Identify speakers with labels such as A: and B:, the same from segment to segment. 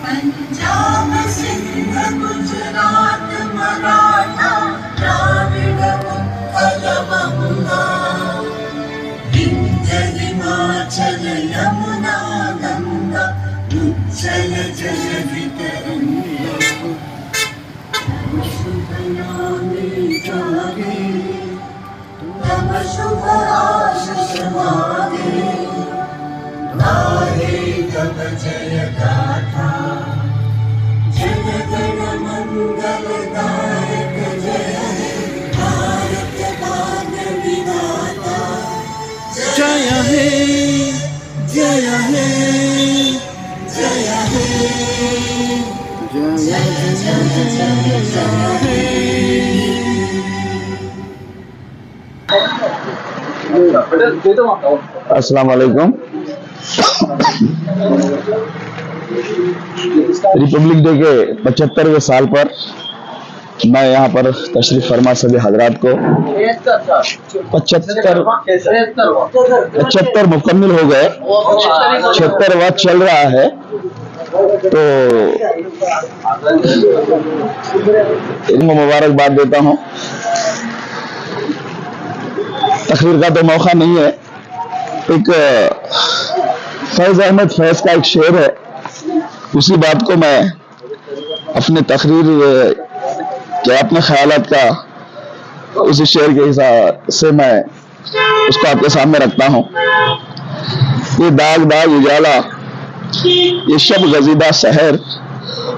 A: पंजाब सिंध गुजरात मराठा द्राविड उत्कल बंगा विंध्य हिमाचल यमुना गंगा उच्चल जलधि तरंगा शुभ नामे जागे तब शुभ आशीष मागे गाहे तब जय गाथा जन गण मंगलदायक जय भारत भाग्य विधाता जय हे जय हे जय हे जय जय जय जय हे।
B: अस्सलाम वालेकुम। रिपब्लिक डे के 75वें साल पर मैं यहाँ पर तशरीफ फरमा सभी हजरात को 75 मुकम्मिल हो गए, 76वां चल रहा है, तो इनको मुबारकबाद देता हूँ। तकरीर का तो मौका नहीं है, एक फैज अहमद फैज का एक शेर है, उसी बात को मैं अपने तकरीर के अपने ख्यालात का उसी शेर के हिसाब से मैं उसको आपके सामने रखता हूँ। ये दाग दाग उजाला, ये शब गजीदा शहर,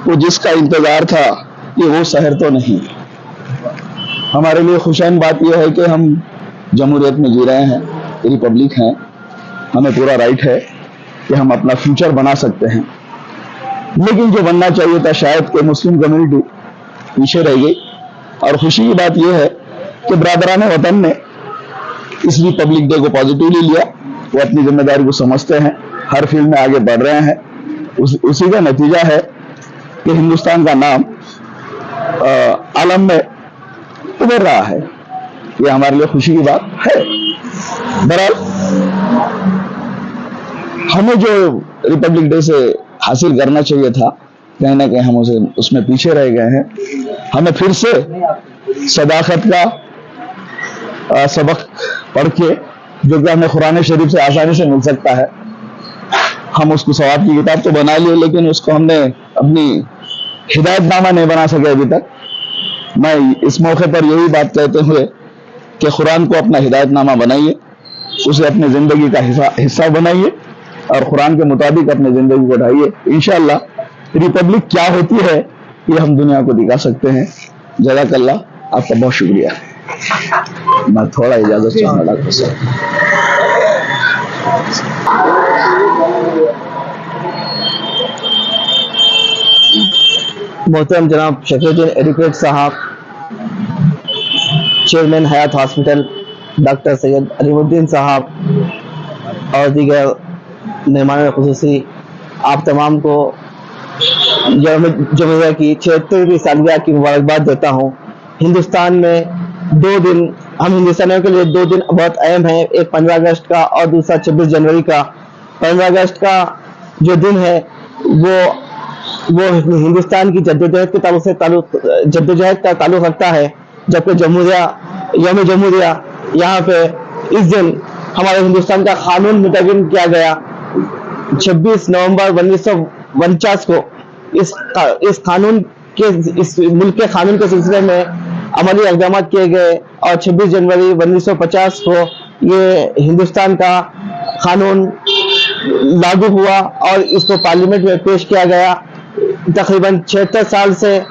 B: वो जिसका इंतजार था ये वो शहर तो नहीं। हमारे लिए खुशाइन बात यह है कि हम जमहूरियत में जी रहे हैं, रिपब्लिक हैं, हमें पूरा राइट है कि हम अपना फ्यूचर बना सकते हैं। लेकिन जो बनना चाहिए था शायद कि मुस्लिम कम्युनिटी पीछे रह गई। और खुशी की बात यह है कि बरादरान वतन ने इस रिपब्लिक डे को पॉजिटिवली लिया, वो अपनी जिम्मेदारी को समझते हैं, हर फील्ड में आगे बढ़ रहे हैं। उसी का नतीजा है कि हिंदुस्तान का नाम आलम में उभर रहा है। ये हमारे लिए खुशी की बात है। बहरहाल हमें जो रिपब्लिक डे से हासिल करना चाहिए था, कहीं ना कहीं हम उसमें पीछे रह गए हैं। हमें फिर से सदाकत का सबक पढ़ के, जो कि हमें कुरान शरीफ से आसानी से मिल सकता है, हम उसको सवाब की किताब तो बना लिए, लेकिन उसको हमने अपनी हिदायतनामा नहीं बना सके अभी तक। मैं इस मौके पर यही बात कहते हुए कि कुरान को अपना हिदायतनामा बनाइए, उसे अपनी जिंदगी का हिस्सा बनाइए और कुरान के मुताबिक अपनी जिंदगी को ढाइए। इंशाअल्लाह रिपब्लिक क्या होती है ये हम दुनिया को दिखा सकते हैं। जज़ाकल्लाह, आपका बहुत शुक्रिया। मैं थोड़ा इजाजत चाहूंगा डॉक्टर साहब।
C: मोहतरम जनाब शफीउद्दीन एडवोकेट साहब, चेयरमैन हयात हॉस्पिटल डॉक्टर सैयद अलीमुद्दीन साहब और दीगर मेहमान खुसूसी, आप तमाम को जमहूरिया की 76वीं सालगिरह की मुबारकबाद देता हूँ। हिंदुस्तान में 2 दिन, हम हिंदुस्तानियों के लिए 2 दिन बहुत अहम है, एक 15 अगस्त का और दूसरा 26 जनवरी का। 15 अगस्त का जो दिन है वो हिंदुस्तान की जद्दोजहद के जद्दोजहद का ताल्लुक रखता है, जबकि यौम जमहूरिया यहाँ पे इस दिन हमारे हिंदुस्तान का कानून मुतय्यन किया गया। 26 नवंबर 1949 को इस मुल्क के कानून के सिलसिले में अमली इक़दाम किए गए और 26 जनवरी 1950 को ये हिंदुस्तान का कानून लागू हुआ और इसको पार्लियामेंट में पेश किया गया। तकरीबन 76 साल से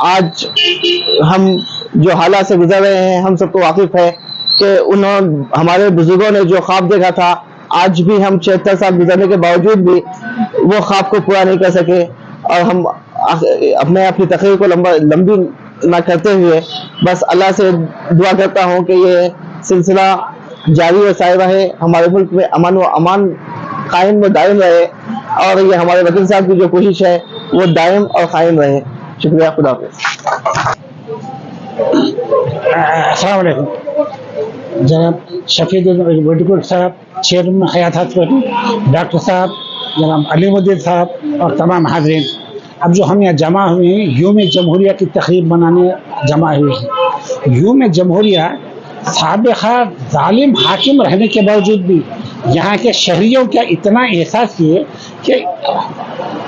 C: आज हम जो हालात से गुजर रहे हैं, हम सबको वाकिफ है कि हमारे बुजुर्गों ने जो ख्वाब देखा था, आज भी हम 76 साल गुजरने के बावजूद भी वो ख्वाब को पूरा नहीं कर सके। और मैं अपनी तकरीर को लंबी ना करते हुए बस अल्लाह से दुआ करता हूँ कि ये सिलसिला जारी और साहिब रहे, हमारे मुल्क में अमन व अमान कायम व दायम रहे, और ये हमारे वकील साहब की जो कोशिश है वो दायम और कायम रहे। शुक्रिया, खुदा हाफिज़।
D: अस्सलाम वालेकुम। जनाब शफीद मेडिकल साहब, चेयरमैन हयात हॉस्पिटल, डॉक्टर साहब, जनाब अलीमुद्दीन साहब और तमाम हाज़रीन, अब जो हम यहाँ जमा हुए हैं यूम जमहूरिया की तकरीब मनाने जमा हुए हैं। यूम जमहूरिया साबिक़ा जालिम हाकिम रहने के बावजूद भी यहाँ के शहरियों का इतना एहसास किए कि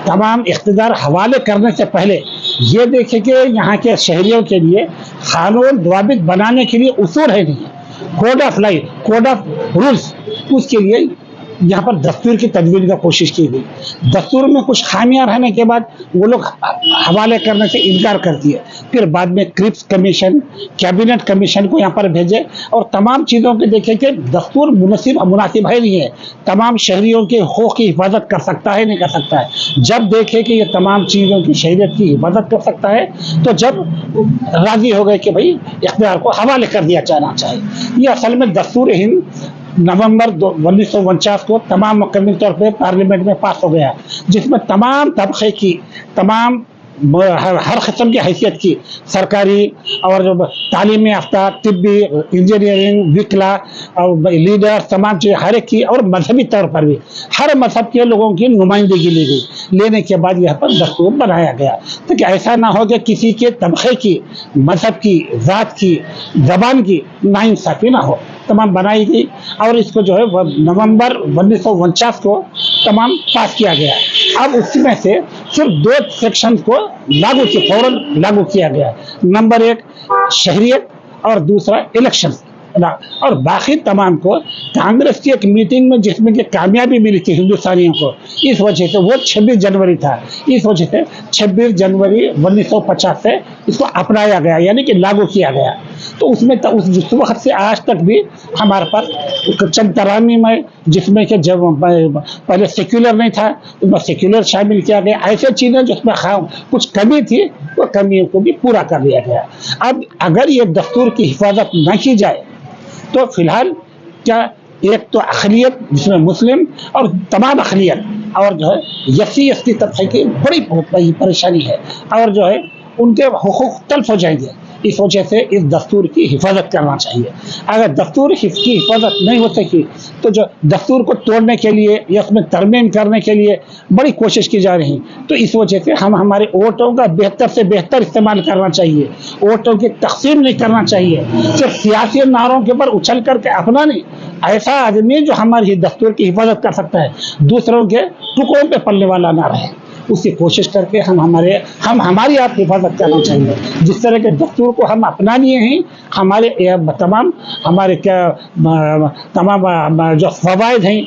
D: तमाम इख्तिदार हवाले करने से पहले ये देखे कि यहाँ के शहरियों के लिए कानून ज़वाबित बनाने के लिए उसूल है नहीं, code of life, code of rules, उसके लिए यहाँ पर दस्तूर की तदवीर का कोशिश की गई। दस्तूर में कुछ खामियां रहने के बाद वो लोग हवाले करने से इनकार करती है। फिर बाद में क्रिप्स कमीशन, कैबिनेट कमीशन को यहाँ पर भेजे और तमाम चीज़ों के देखे कि दस्तूर मुनासिब है नहीं है, तमाम शहरियों के हक़ूक़ की हिफाजत कर सकता है नहीं कर सकता है। जब देखे कि ये तमाम चीज़ों की शहरियत की हिफाजत कर सकता है तो जब राज़ी हो गए कि भाई इख्तियार को हवाले कर दिया जाना चाहिए। ये असल में दस्तूर हिंद नवंबर 1949 को तमाम मुकम्मल तौर पर पार्लियामेंट में पास हो गया, जिसमें तमाम तबके की, तमाम हर किस्म की हैसियत की सरकारी और जो तालीम याफ्ता, तिब्बी, इंजीनियरिंग, विकला और लीडर, तमाम चीज़ें हर एक की, और मजहबी तौर पर भी हर मजहब के लोगों की नुमाइंदगी ली गई। लेने के बाद यहाँ पर दस्तूर बनाया गया ताकि ऐसा ना हो कि किसी के तबके की, मजहब की, ज़ात की, ज़बान की नाइंसाफ़ी ना हो, तमाम बनाई गई। और इसको जो है नवंबर 1949 को तमाम पास किया गया। अब उसमें से सिर्फ 2 सेक्शन को फौरन लागू किया गया। नंबर 1 शहरियत और दूसरा इलेक्शन, और बाकी तमाम को कांग्रेस की एक मीटिंग में जिसमें कि कामयाबी मिली थी हिंदुस्तानियों को, इस वजह से वो 26 जनवरी था, इस वजह से 26 जनवरी 1950 से इसको अपनाया गया, यानी कि लागू किया गया। तो उसमें उस वक्त से आज तक भी हमारे पास चंद तरामीम है जिसमें कि जब पहले सेक्युलर नहीं था उसमें सेक्युलर शामिल किया गया। ऐसे चीज़ें जिसमें कुछ कमी थी वो कमियों को भी पूरा कर लिया गया। अब अगर ये दस्तूर की हिफाजत न की जाए तो फिलहाल क्या एक तो अक़लियत जिसमें मुस्लिम और तमाम अक़लियत और जो है यसी तबके की बड़ी परेशानी है, और जो है उनके हुकूक तल्फ हो जाएंगे। इस वजह से इस दस्तूर की हिफाजत करना चाहिए। अगर दस्तूर की हिफाजत नहीं हो सकी तो जो दस्तूर को तोड़ने के लिए या उसमें तरमीम करने के लिए बड़ी कोशिश की जा रही, तो इस वजह से हम हमारे वोटों का बेहतर से बेहतर इस्तेमाल करना चाहिए। वोटों की तकसीम नहीं करना चाहिए, सिर्फ सियासी नारों के ऊपर उछल करके अपना नहीं। ऐसा आदमी जो हमारी दस्तूर की हिफाजत कर सकता है, दूसरों के टुकड़ों पे पलने वाला ना रहे, उसकी कोशिश करके हम हमारी आप हिफाजत करना चाहिए। जिस तरह के दस्तूर को हम अपना लिए हैं, हमारे तमाम जो फवायद हैं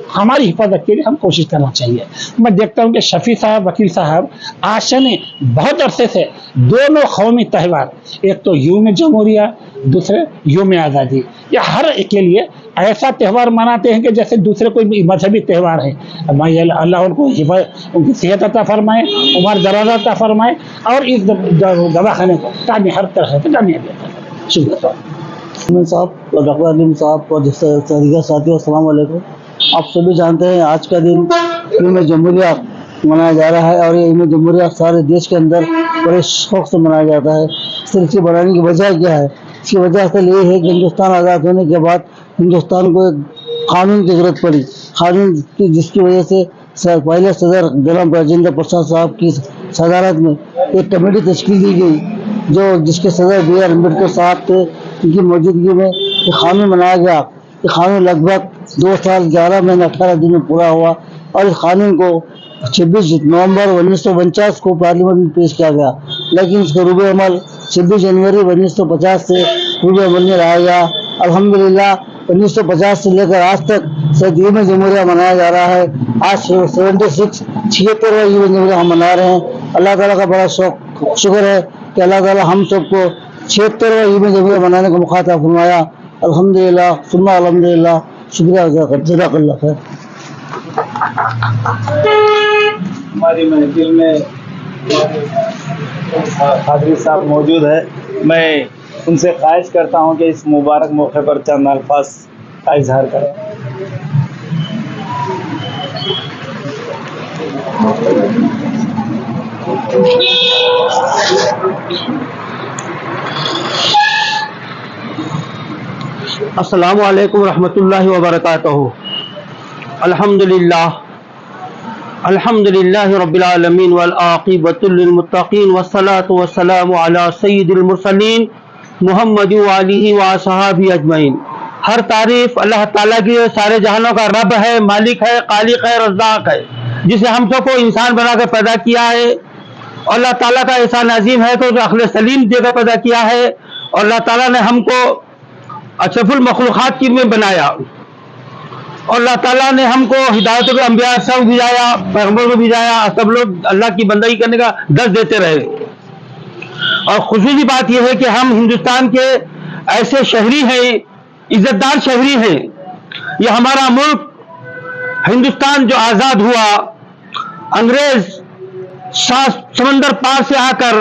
D: हमारी हिफाजत के लिए हम कोशिश करना चाहिए। मैं देखता हूँ कि शफी साहब, वकील साहब आशा ने बहुत अरसे से दोनों कौमी त्यौहार, एक तो यूम जमहूरिया, दूसरे यूम आज़ादी, या हर एक के लिए ऐसा त्यौहार मनाते हैं कि जैसे दूसरे कोई मजहबी त्यौहार है। अल्लाह उनकी सेहत अता फरमाए, उम्र दराज अता फरमाए, और इस दवाखाने को हर तरह से कामयाबी अता फरमाए। शुक्रिया
C: साहब और डॉक्टर अलीम साहब और साथियों, अस्सलाम वालेकुम। आप सभी जानते हैं आज का दिन यूम जमहूरिया मनाया जा रहा है, और ये यूम जमहूरिया सारे देश के अंदर बड़े शौक से मनाया जाता है। सिर्फ इसके बनाने की वजह क्या है? इसकी वजह असल ये है कि हिंदुस्तान आज़ाद होने के बाद हिंदुस्तान को एक कानून की ज़रूरत पड़ी, कानून की, जिसकी वजह से पहले सदर जनाब राजेंद्र प्रसाद साहब की सदारत में एक कमेटी तश्कील दी गई, जिसके सदर बी आर अम्बेडकर साहब थे। उनकी मौजूदगी में एक कानून बनाया गया। ये कानून लगभग 2 साल 11 महीने 18 दिन में पूरा हुआ, और इस कानून को 26 नवंबर 1949 को पार्लियामेंट में पेश किया गया, लेकिन इसका रूबे अमल 26 जनवरी 1950 से रूबे अमल में लाया गया। अल्हम्दुलिल्लाह 1950 से लेकर आज तक यूम जमहूरिया मनाया जा रहा है। आज 76वां यूम जमहूरिया हम मना रहे हैं। अल्लाह ताला का बड़ा शुक्र है कि अल्लाह ताला हम सबको 76वां यूम जमहूरिया मनाने का मौका अता फरमाया। अल्हम्दुलिल्लाह सुम्मा अल्हम्दुलिल्लाह, शुक्रिया, जज़ाकल्लाह खैर।
E: हमारी महफिल में हाजिर साहब मौजूद है, मैं उनसे ख्वाहिश करता हूं कि इस मुबारक मौके पर चंद अल्फाज का इजहार करें।
C: अस्सलामु अलैकुम रहमतुल्लाहि व बरकातहू। अल्हम्दुलिल्लाह रब्बिल आलमीन वल आक़िबतु लिल मुत्तक़ीन वस्सलातु वस्सलामु अला सय्यिदिल मुरसलीन मुहम्मद व आलिहि व असहाबी अजमईन। हर तारीफ अल्लाह ताला की, सारे जहानों का रब है, मालिक है, खालिक है, रज़्ज़ाक़ है, जिसे हम सबको इंसान बनाकर पैदा किया है। और अल्लाह ताला का एहसान अजीम है तो जो अक्ल सलीम देकर पैदा किया है। और अल्लाह ताला ने हमको अशरफुल मखलूक़ात की में बनाया। और अल्लाह ताला ने हमको हिदायत के अंबिया सब भिजाया, पैगंबर को भिजाया, सब लोग अल्लाह की बंदगी करने का दर्ज देते रहे। और खुशी की बात यह है कि हम हिंदुस्तान के ऐसे शहरी हैं, इज्जतदार शहरी हैं। यह हमारा मुल्क हिंदुस्तान जो आज़ाद हुआ, अंग्रेज समंदर पार से आकर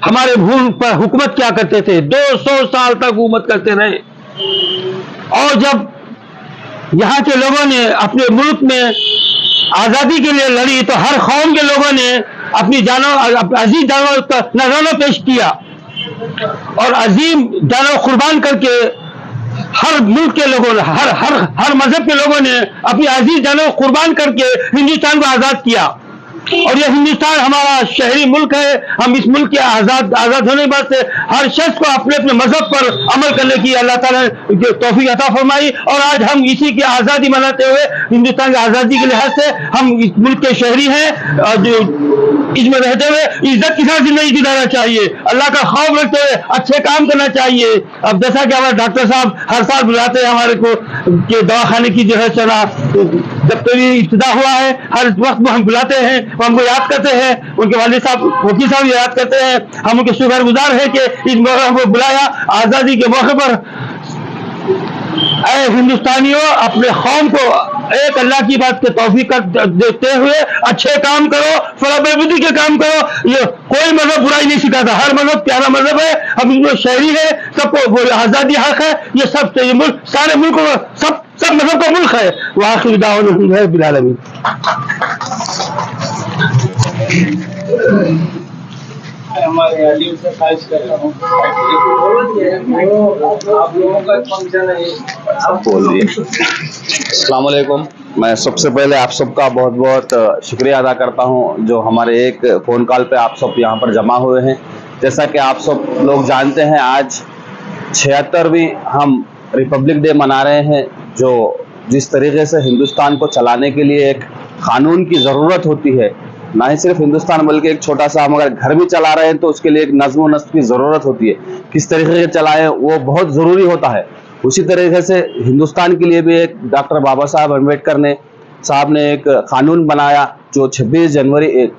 C: हमारे भूमि पर हुकूमत क्या करते थे, 200 साल तक हुकूमत करते रहे। और जब यहाँ के लोगों ने अपने मुल्क में आज़ादी के लिए लड़ी तो हर कौम के लोगों ने अपनी जानों, अजीम जानों का नज़राना पेश किया और अजीम जानों कुर्बान करके हर मुल्क के लोगों ने, हर मजहब के लोगों ने अपनी अजीज जानों कुर्बान करके हिंदुस्तान को आज़ाद किया। और यह हिंदुस्तान हमारा शहरी मुल्क है। हम इस मुल्क के आज़ाद होने के बाद से हर शख्स को अपने अपने मजहब पर अमल करने की अल्लाह ताला ने तौफीक अता फरमाई। और आज हम इसी की आज़ादी मनाते हुए हिंदुस्तान की आज़ादी के लिहाज से हम इस मुल्क के शहरी हैं और जो इसमें रहते हुए इज्जत के साथ जिंदगी गुजारना चाहिए, अल्लाह का खौफ रखते हुए अच्छे काम करना चाहिए। अब जैसा कि हमारे डॉक्टर साहब हर साल बुलाते हैं हमारे को कि दवाखाने की जो है चला, जब कभी इब्तिदा हुआ है हर वक्त वो हम बुलाते हैं, वो हमको याद करते हैं, उनके वालिद साहब वकील साहब याद करते हैं। हम उनके शुक्रगुजार हैं कि इस मौके हमको बुलाया आज़ादी के मौके पर। ऐ हिंदुस्तानियों, अपने कौम को एक अल्लाह की बात के तौफीक देते हुए अच्छे काम करो, फलाह-ए-बुदी के काम करो। ये कोई मजहब बुराई नहीं सिखाता, हर मजहब प्यारा मजहब है। हम इसमें शहरी है, सबको आज़ादी हक है। ये सब ये मुल्क, सारे मुल्कों का सब मजहब का मुल्क है। वह आखिर दावत है बिल आलमीन।
E: हमारे अलीम से ख्वाहिश कर रहा हूँ, आप लोगों का फंक्शन है, आप बोलिए।
B: अस्सलाम वालेकुम। मैं सबसे पहले आप सबका बहुत बहुत शुक्रिया अदा करता हूं जो हमारे एक फ़ोन कॉल पे आप सब यहाँ पर जमा हुए हैं। जैसा कि आप सब लोग जानते हैं, आज 76वीं हम रिपब्लिक डे मना रहे हैं। जो जिस तरीके से हिंदुस्तान को चलाने के लिए एक क़ानून की ज़रूरत होती है, ना ही सिर्फ हिंदुस्तान बल्कि एक छोटा सा हम अगर घर भी चला रहे हैं तो उसके लिए एक नज़्म व नस्क़ की ज़रूरत होती है। किस तरीके से चलाएं वो बहुत ज़रूरी होता है। उसी तरीके से हिंदुस्तान के लिए भी एक डॉक्टर बाबा साहब अम्बेडकर साहब ने एक क़ानून बनाया जो 26 जनवरी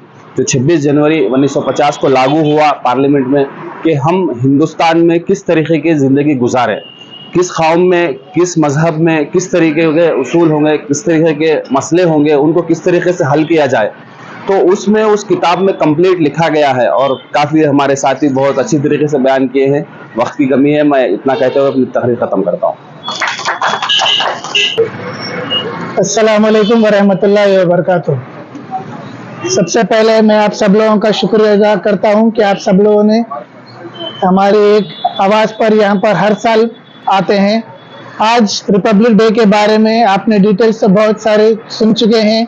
B: 1950 को लागू हुआ पार्लियामेंट में, कि हम हिंदुस्तान में किस तरीके की ज़िंदगी गुजारें, किस कौम में, किस मज़हब में किस तरीके के उसूल होंगे, किस तरीके के मसले होंगे, उनको किस तरीके से हल किया जाए। तो उसमें उस किताब में कंप्लीट लिखा गया है और काफ़ी हमारे साथी बहुत अच्छी तरीके से बयान किए हैं। वक्त की कमी है, मैं इतना कहते हुए अपनी तकरीर ख़त्म करता हूँ।
F: अस्सलाम वालेकुम वरहमतुल्लाहि वबरकातुहू। सबसे पहले मैं आप सब लोगों का शुक्रिया अदा करता हूँ कि आप सब लोगों ने हमारी एक आवाज़ पर यहाँ पर हर साल आते हैं। आज रिपब्लिक डे के बारे में आपने डिटेल्स से बहुत सारे सुन चुके हैं।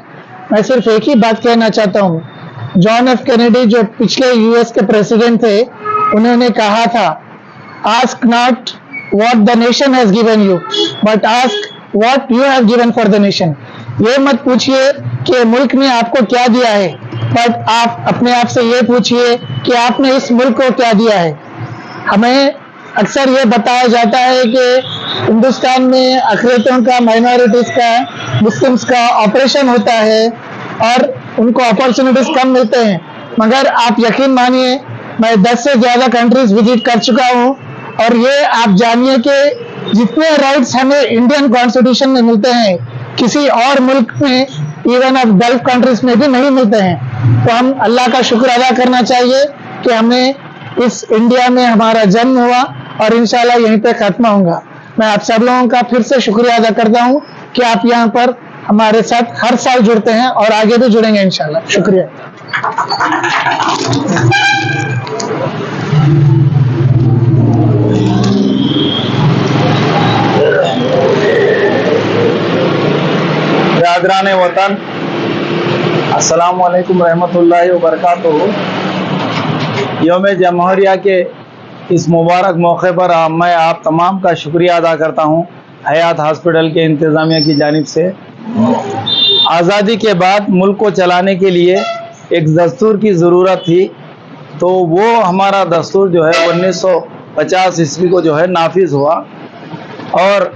F: मैं सिर्फ एक ही बात कहना चाहता हूँ। जॉन एफ कैनेडी जो पिछले यूएस के प्रेसिडेंट थे, उन्होंने कहा था, ask not what the nation has given you but ask what you have given for the nation. ये मत पूछिए कि मुल्क ने आपको क्या दिया है, बट आप अपने आप से ये पूछिए कि आपने इस मुल्क को क्या दिया है। हमें अक्सर ये बताया जाता है कि हिंदुस्तान में अक़लियतों का, माइनॉरिटीज़ का, मुस्लिम्स का ऑपरेशन होता है और उनको अपॉर्चुनिटीज़ कम मिलते हैं। मगर आप यकीन मानिए, मैं 10 से ज़्यादा कंट्रीज विजिट कर चुका हूँ और ये आप जानिए कि जितने राइट्स हमें इंडियन कॉन्स्टिट्यूशन में मिलते हैं, किसी और मुल्क में इवन अब गल्फ कंट्रीज में भी नहीं मिलते हैं। तो हम अल्लाह का शुक्र अदा करना चाहिए कि हमें इस इंडिया में हमारा जन्म हुआ और इंशाल्लाह यहीं पे खत्म होगा। मैं आप सब लोगों का फिर से शुक्रिया अदा करता हूं कि आप यहाँ पर हमारे साथ हर साल जुड़ते हैं और आगे भी जुड़ेंगे इंशाल्लाह। शुक्रिया।
E: यादरान वतन, अस्सलाम वालेकुम रहमतुल्लाहि व बरकातुहू। यौम जमहूरिया के इस मुबारक मौके पर मैं आप तमाम का शुक्रिया अदा करता हूँ हयात हॉस्पिटल के इंतज़ामिया की जानिब से। आज़ादी के बाद मुल्क को चलाने के लिए एक दस्तूर की ज़रूरत थी, तो वो हमारा दस्तूर जो है 1950 ईस्वी को जो है नाफिज हुआ। और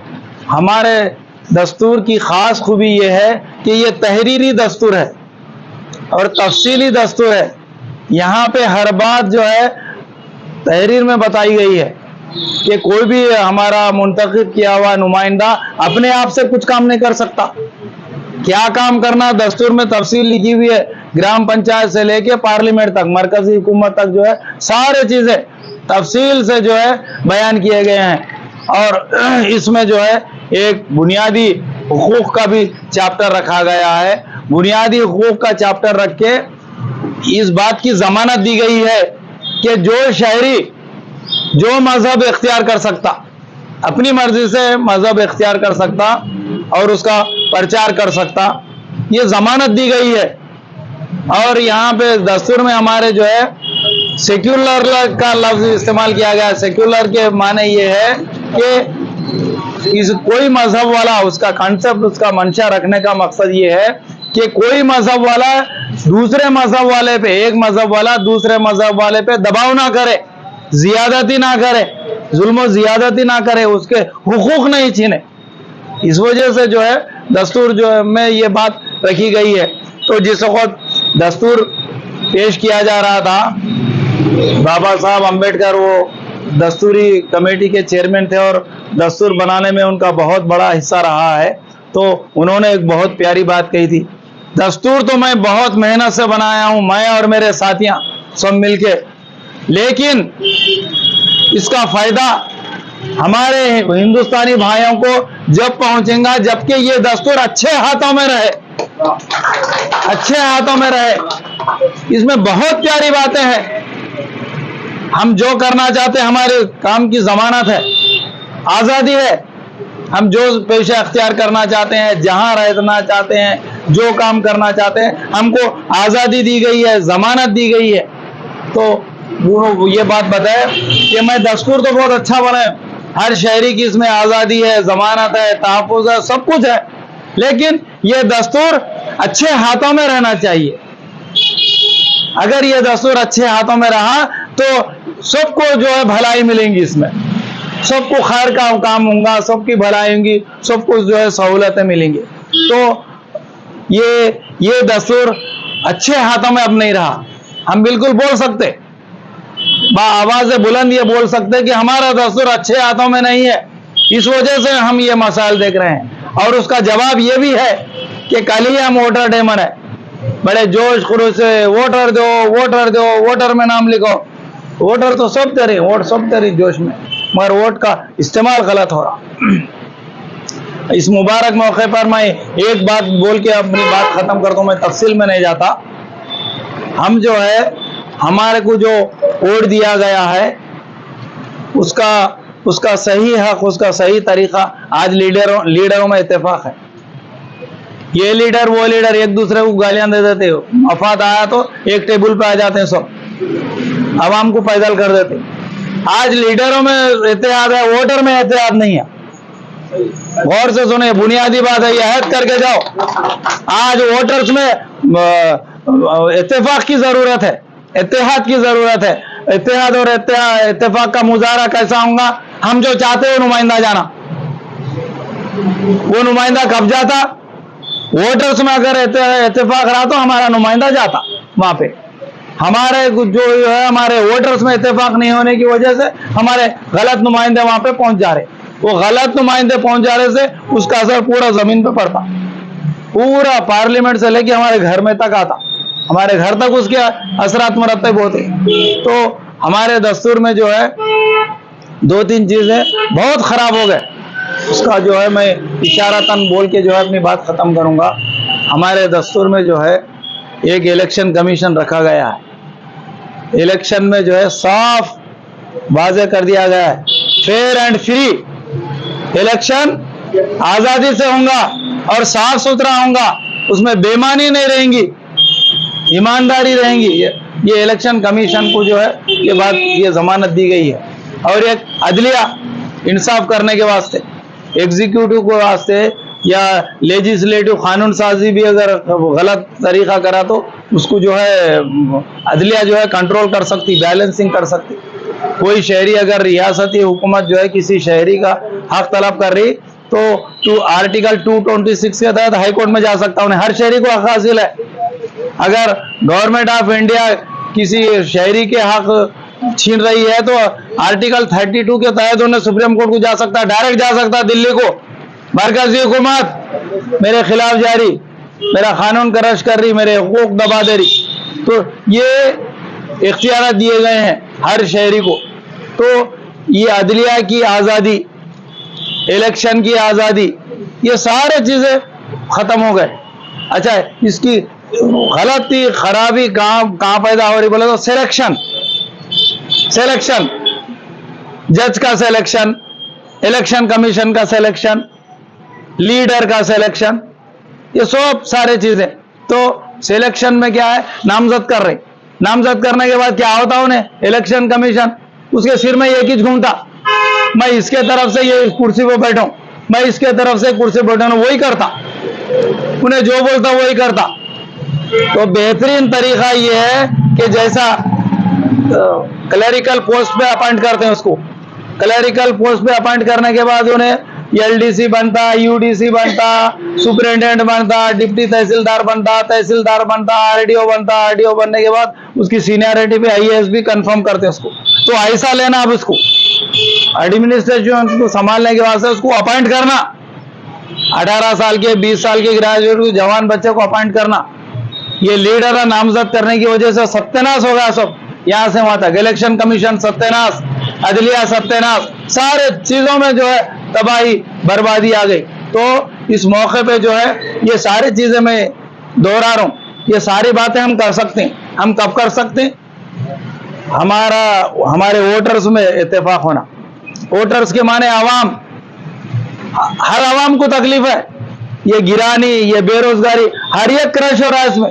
E: हमारे दस्तूर की ख़ास खूबी ये है कि ये तहरीरी दस्तूर है और तफसीली दस्तूर है। यहाँ पे हर बात जो है तहरीर में बताई गई है कि कोई भी हमारा मुंतखब किया हुआ नुमाइंदा अपने आप से कुछ काम नहीं कर सकता। क्या काम करना दस्तूर में तफसील लिखी हुई है, ग्राम पंचायत से लेके पार्लियामेंट तक, मरकजी हुकूमत तक जो है सारे चीजें तफसील से जो है बयान किए गए हैं। और इसमें जो है एक बुनियादी हुकूक का भी चैप्टर रखा गया है। बुनियादी हुकूक का चैप्टर रख के इस बात की जमानत दी गई है कि जो शहरी जो मजहब इख्तियार कर सकता, अपनी मर्जी से मजहब इख्तियार कर सकता और उसका प्रचार कर सकता, ये जमानत दी गई है। और यहाँ पे दस्तूर में हमारे जो है सेक्युलर का लफ्ज इस्तेमाल किया गया है। सेक्युलर के माने ये है कि इस कोई मजहब वाला, उसका कॉन्सेप्ट, उसका मंशा रखने का मकसद ये है कि कोई मजहब वाला दूसरे मजहब वाले पे, एक मजहब वाला दूसरे मजहब वाले पे दबाव ना करे, जियादती ना करे, जुल्म जियादती ना करे, उसके हुकूक नहीं छीने। इस वजह से जो है दस्तूर जो है में ये बात रखी गई है। तो जिस वक्त दस्तूर पेश किया जा रहा था, बाबा साहब अम्बेडकर वो दस्तूरी कमेटी के चेयरमैन थे और दस्तूर बनाने में उनका बहुत बड़ा हिस्सा रहा है। तो उन्होंने एक बहुत प्यारी बात कही थी, दस्तूर तो मैं बहुत मेहनत से बनाया हूं, मैं और मेरे साथियां सब मिलके, लेकिन इसका फायदा हमारे हिंदुस्तानी भाइयों को जब पहुंचेगा जबकि ये दस्तूर अच्छे हाथों में रहे, अच्छे हाथों में रहे। इसमें बहुत प्यारी बातें हैं। हम जो करना चाहते हैं, हमारे काम की जमानत है, आजादी है। हम जो पेशा अख्तियार करना चाहते हैं, जहां रहना चाहते हैं, जो काम करना चाहते हैं, हमको आजादी दी गई है, जमानत दी गई है। तो वो ये बात बताए कि मैं दस्तूर तो बहुत अच्छा बनाया, हर शहरी की इसमें आजादी है, जमानत है, तहफ़्फ़ुज़ है, सब कुछ है, लेकिन ये दस्तूर अच्छे हाथों में रहना चाहिए। अगर ये दस्तूर अच्छे हाथों में रहा तो सबको जो है भलाई मिलेंगी, इसमें सबको खैर का काम होगा, सबकी भलाई होंगी, सबको जो है सहूलतें मिलेंगी। तो ये दस्तूर अच्छे हाथों में अब नहीं रहा। हम बिल्कुल बोल सकते, आवाज़ बुलंद ये बोल सकते कि हमारा दस्तूर अच्छे हाथों में नहीं है, इस वजह से हम ये मसाइल देख रहे हैं। और उसका जवाब ये भी है कि कल ही हम वोटर डे मनाए, बड़े जोश खरोश से वोटर दो, वोटर दो, वोटर में नाम लिखो। वोटर तो सब तेरे, वोट सब तेरे जोश में, मगर वोट का इस्तेमाल गलत हो रहा। इस मुबारक मौके पर मैं एक बात बोल के अपनी बात खत्म कर दूं, मैं तफसील में नहीं जाता। हम जो है हमारे को जो वोट दिया गया है उसका सही हक, उसका सही तरीका आज लीडरों में इत्तेफाक है। ये लीडर वो लीडर एक दूसरे को गालियां दे देते हो, मफाद आया तो एक टेबल पे आ जाते हैं, सब आवाम को पैदल कर देते। आज लीडरों में इत्तेहाद है, वोटर में इत्तेहाद नहीं है। गौर से सुने, बुनियादी बात है, ये अहद करके जाओ। आज वोटर्स में इत्तेफाक की जरूरत है, इत्तेहाद की जरूरत है। इत्तेहाद और इत्तेफाक का मुजाहरा कैसा होगा? हम जो चाहते हैं नुमाइंदा जाना, वो नुमाइंदा कब जाता? वोटर्स में अगर इत्तेफाक रहा तो हमारा नुमाइंदा जाता वहां पे। हमारे जो है हमारे वोटर्स में इत्तेफाक नहीं होने की वजह से हमारे गलत नुमाइंदे वहां पे पहुंच जा रहे। वो गलत नुमाइंदे पहुंच जा रहे से उसका असर पूरा जमीन पे पड़ता। पूरा पार्लियामेंट से लेके हमारे घर में तक आता, हमारे घर तक उसके असरात मुरतब होते। तो हमारे दस्तूर में जो है 2-3 चीजें बहुत खराब हो गए, उसका जो है मैं इशारतन बोल के जो है अपनी बात खत्म करूंगा। हमारे दस्तूर में जो है एक इलेक्शन कमीशन रखा गया है। इलेक्शन में जो है साफ वाज़ेह कर दिया गया है, फेयर एंड फ्री इलेक्शन आजादी से होगा और साफ सुथरा होगा, उसमें बेईमानी नहीं रहेंगी, ईमानदारी रहेंगी। ये इलेक्शन कमीशन को जो है ये बात, ये जमानत दी गई है। और एक अदलिया इंसाफ करने के वास्ते, एग्जीक्यूटिव को वास्ते या लेजिस्लेटिव कानून साजी भी अगर गलत तरीका करा तो उसको जो है अदलिया जो है कंट्रोल कर सकती, बैलेंसिंग कर सकती। कोई शहरी अगर रियासती हुकूमत जो है किसी शहरी का हक तलब कर रही तो आर्टिकल 226 के तहत हाई कोर्ट में जा सकता उन्हें, हर शहरी को हक हासिल है। अगर गवर्नमेंट ऑफ इंडिया किसी शहरी के हक छीन रही है तो आर्टिकल 32 के तहत उन्हें सुप्रीम कोर्ट को जा सकता है, डायरेक्ट जा सकता है दिल्ली को। मरकजी हुकूमत मेरे खिलाफ जारी, मेरा कानून करश कर रही, मेरे हुकूक दबा दे रही, तो ये इख्तियार दिए गए हैं हर शहरी को। तो ये अदलिया की आज़ादी, इलेक्शन की आज़ादी, ये सारे चीज़ें ख़त्म हो गए। अच्छा, इसकी गलती खराबी कहाँ पैदा हो रही बोले तो सिलेक्शन, जज का सिलेक्शन, इलेक्शन कमीशन का सिलेक्शन, लीडर का सिलेक्शन, ये सब सारे चीजें। तो सिलेक्शन में क्या है, नामजद कर रहे, नामजद करने के बाद क्या होता उन्हें, इलेक्शन कमीशन उसके सिर में एक ही घूमता, मैं इसके तरफ से ये कुर्सी पे बैठूं, मैं इसके तरफ से कुर्सी बैठा, वही करता, उन्हें जो बोलता वही करता। तो बेहतरीन तरीका ये है कि जैसा क्लरिकल पोस्ट पे अपॉइंट करते हैं, उसको क्लरिकल पोस्ट पे अपॉइंट करने के बाद उन्हें एलडीसी बनता, यूडीसी बनता, सुपरिटेंडेंट बनता, डिप्टी तहसीलदार बनता, तहसीलदार बनता, आरडीओ बनता, आरडीओ बनने के बाद उसकी सीनियरिटी पे आईएएस भी कंफर्म करते हैं उसको। तो ऐसा लेना, अब उसको एडमिनिस्ट्रेशन को संभालने के वास्ते उसको अपॉइंट करना, 18 साल के 20 साल के ग्रेजुएट को, जवान बच्चे को अपॉइंट करना, ये लीडर नामजद करने की वजह से सत्यानाश हो गया सब, यहाँ से वहां तक इलेक्शन कमीशन सत्यानाश, अदलिया सत्यानाश, सारे चीजों में जो है तबाही बर्बादी आ गई। तो इस मौके पे जो है ये सारी चीजें मैं दोहरा रहा हूं, ये सारी बातें हम कर सकते हैं। हम कब कर सकते हैं, हमारे वोटर्स में इत्तेफाक होना। वोटर्स के माने आवाम, हर आवाम को तकलीफ है, ये गिरानी, ये बेरोजगारी, हर एक क्रश हो रहा है इसमें,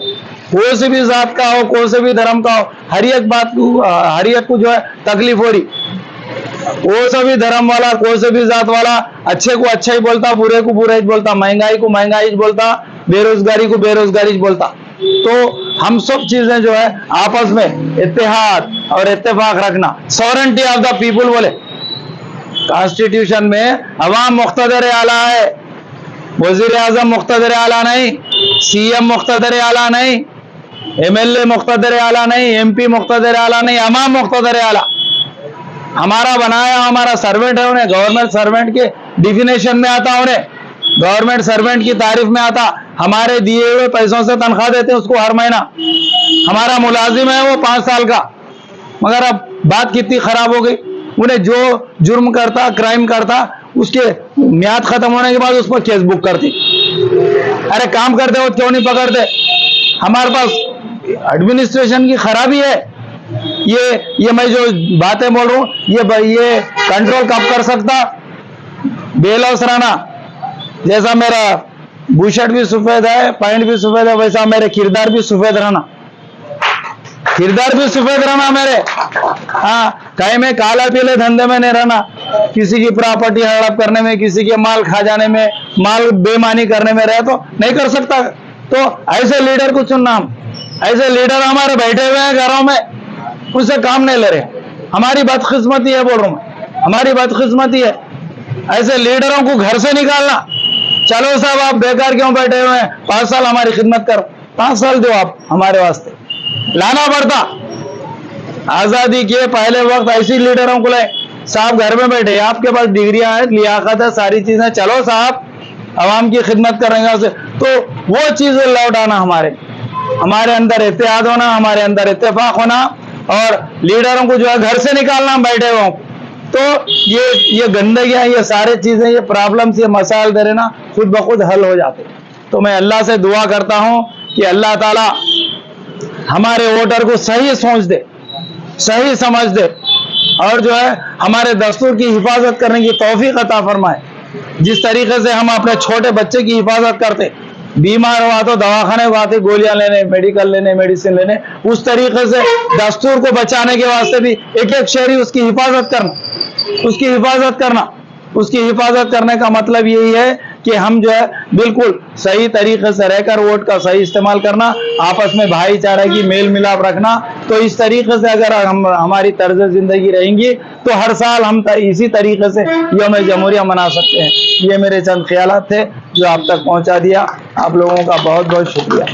E: कोई से भी जात का हो, कोई से भी धर्म का हो, हर एक बात को, हर एक को जो है तकलीफ हो रही। कोई से भी धर्म वाला, कोई से भी जात वाला अच्छे को अच्छा ही बोलता, बुरे को बुरा ही बोलता, महंगाई को महंगाई बोलता, बेरोजगारी को बेरोजगारी बोलता। तो हम सब चीजें जो है आपस में इत्तेहाद और इत्तेफाक रखना, सॉवरेंटी ऑफ द पीपुल बोले कॉन्स्टिट्यूशन में, अवाम मुख्तदर आला है, वजीर आजम मुख्तदर आला नहीं, सीएम मुख्तदर आला नहीं, एमएलए मुख्तदर आला नहीं, एमपी मुख्तदर आला नहीं, अवाम मुख्तदर आला। हमारा बनाया, हमारा सर्वेंट है, उन्हें गवर्नमेंट सर्वेंट के डिफिनेशन में आता, उन्हें गवर्नमेंट सर्वेंट की तारीफ में आता। हमारे दिए हुए पैसों से तनख्वाह देते हैं उसको हर महीना, हमारा मुलाजिम है वो 5 साल का। मगर अब बात कितनी खराब हो गई, उन्हें जो जुर्म करता, क्राइम करता, उसके म्याद खत्म होने के बाद उस पर केस बुक करती। अरे काम करते हो क्यों नहीं पकड़ते? हमारे पास एडमिनिस्ट्रेशन की खराबी है। ये मैं जो बातें बोल रहा हूँ ये कंट्रोल कब कर सकता? बेलौस रहना, जैसा मेरा बुशर्ट भी सफेद है, पैंट भी सफेद है, वैसा मेरे किरदार भी सफेद रहना, किरदार भी सफेद रहना मेरे। हाँ, कहीं में काला पीले धंधे में नहीं रहना, किसी की प्रॉपर्टी हड़प करने में, किसी के माल खा जाने में, माल बेईमानी करने में रहे तो नहीं कर सकता। तो ऐसे लीडर को चुनना, हम ऐसे लीडर हमारे बैठे हुए हैं घरों में, उससे काम नहीं ले रहे। हमारी बदकिस्मती है, बोल रहा हूं, हमारी बदकिस्मती है। ऐसे लीडरों को घर से निकालना। चलो साहब, आप बेकार क्यों बैठे हुए हैं, 5 साल हमारी खिदमत करो, 5 साल दो आप हमारे वास्ते। लाना पड़ता। आजादी के पहले वक्त ऐसी लीडरों को लाए। साहब घर में बैठे, आपके पास डिग्रियां हैं, लियाकत है, सारी चीजें, चलो साहब आवाम की खिदमत करेंगे उसे, तो वो चीज़ें लौट आना, हमारे अंदर इत्तेहाद होना, हमारे अंदर इत्तेफाक होना, और लीडरों को जो है घर से निकालना बैठे हुए, तो ये गंदगियाँ, ये सारे चीज़ें, ये प्रॉब्लम्स, ये मसाइल दे ना खुद ब खुद हल हो जाते। तो मैं अल्लाह से दुआ करता हूँ कि अल्लाह ताला हमारे वोटर को सही सोच दे, सही समझ दे, और जो है हमारे दस्तूर की हिफाजत करने की तौफीक अता फरमाए। जिस तरीके से हम अपने छोटे बच्चे की हिफाजत करते, बीमार हुआ तो दवाखाने को आते, गोलियां लेने, मेडिकल लेने, मेडिसिन लेने, उस तरीके से दस्तूर को बचाने के वास्ते भी एक एक शहरी उसकी हिफाजत करना, उसकी हिफाजत करने का मतलब यही है कि हम जो है बिल्कुल सही तरीके से रहकर वोट का सही इस्तेमाल करना, आपस में भाईचारा की मेल मिलाप रखना। तो इस तरीके से अगर हमारी तर्ज जिंदगी रहेंगी तो हर साल हम इसी तरीके से यौम जमहूरिया मना सकते हैं। ये मेरे चंद ख्यालात थे जो आप तक पहुंचा दिया। आप लोगों का बहुत बहुत शुक्रिया।